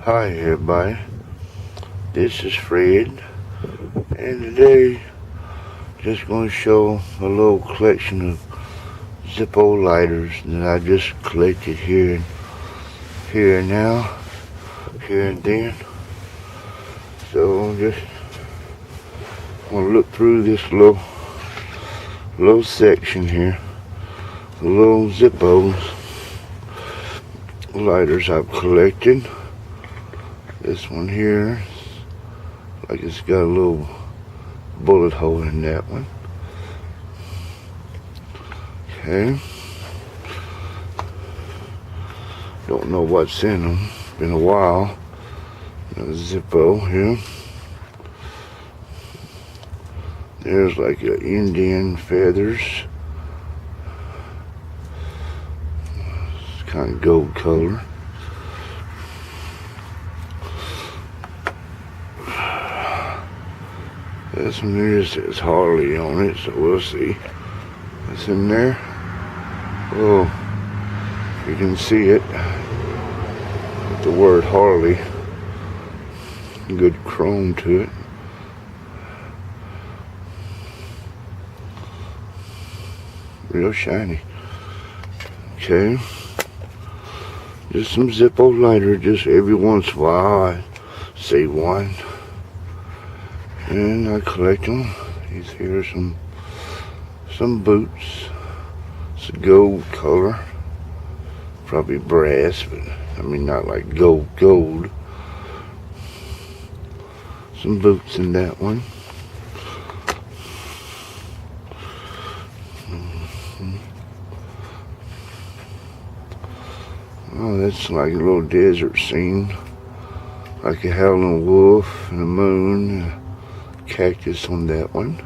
Hi everybody, this is Fred, and today just going to show a little collection of Zippo lighters that I just collected here and now, here and then. So just want to look through this little section here, the little Zippo lighters I've collected. This one here, like it's got a little bullet hole in that one. Okay. Don't know what's in them. Been a while. A Zippo here. There's like a Indian feathers. It's kind of gold color. This one here says Harley on it, so we'll see what's in there. Oh, you can see it with the word Harley. Good chrome to it. Real shiny. Okay. Just some Zippo lighter, just every once in a while I see one. And I collect them. These here are some boots. It's a gold color. Probably brass, but I mean not like gold. Some boots in that one. Oh, that's like a little desert scene. Like a howling wolf and a moon. Cactus on that one,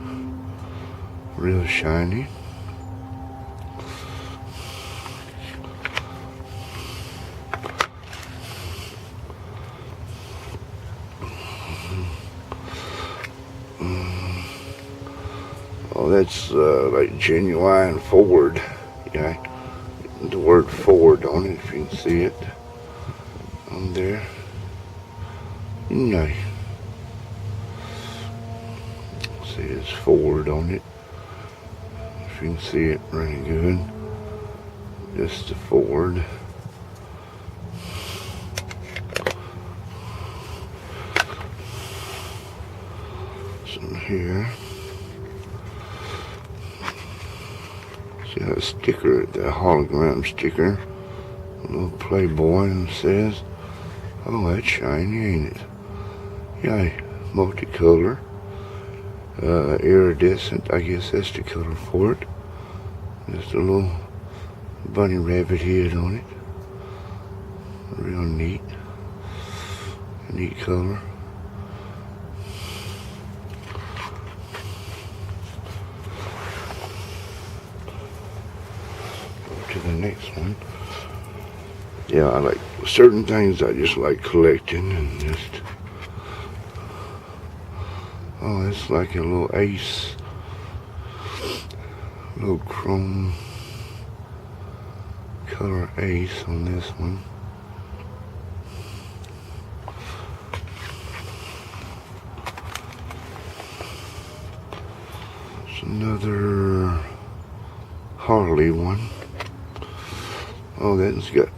real shiny. Oh, that's like genuine Ford. Yeah, the word Ford on it, if you can see it on there. Nice. See, it's Ford on it. If you can see it really good. Just a Ford. Some here. See that sticker, that hologram sticker. A little Playboy, and says, oh, that's shiny, ain't it? Yeah, multicolor. Iridescent, I guess that's the color for it. Just a little bunny rabbit head on it. Real neat. Neat color. Go to the next one. Yeah, I like certain things I just like collecting and just. Oh, it's like a little ace. Little chrome color ace on this one. It's another Harley one. Oh, that's got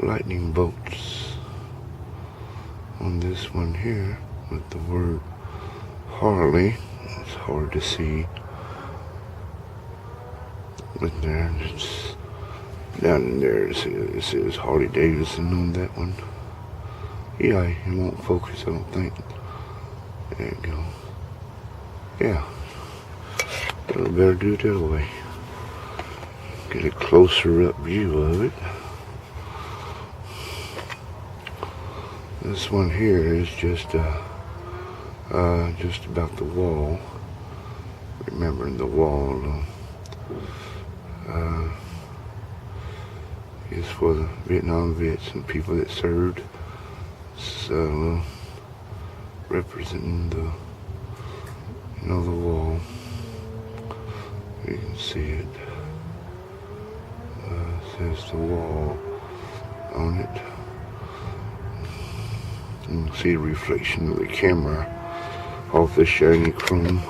lightning bolts on this one here. With the word Harley, it's hard to see. But there, it's down in there. It says Harley Davidson on that one. Yeah, it won't focus, I don't think. There you go. Yeah, I better do it that way. Get a closer up view of it. This one here is just about the wall. Remembering the wall. It's for the Vietnam vets and people that served. So representing the wall. You can see it. Says the wall. on it. You can see the reflection of the camera off the shiny chrome.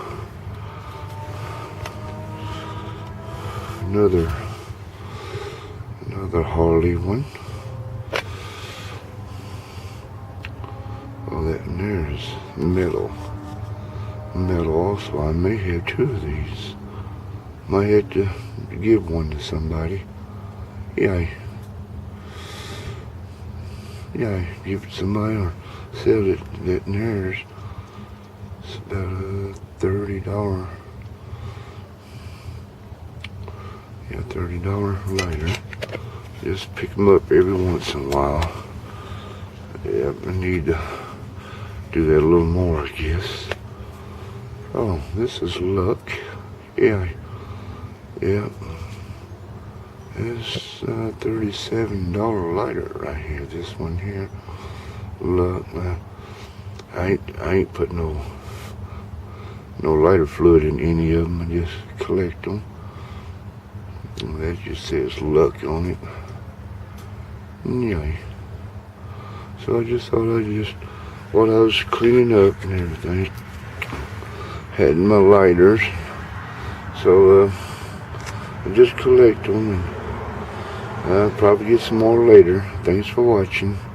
Another Harley one. Oh, that and there's metal also. I may have two of these. Might have to give one to somebody. Yeah, give it to somebody or sell it. That and there's, it's about a $30. Yeah, $30 lighter. Just pick them up every once in a while. Yeah, I need to do that a little more, I guess. Oh, this is luck. Yeah. It's a $37 lighter right here. This one here. Luck. I ain't put no lighter fluid in any of them. I just collect them. And that just says luck on it. Anyway. So I just thought while I was cleaning up and everything, had my lighters. So I just collect them, and I'll probably get some more later. Thanks for watching.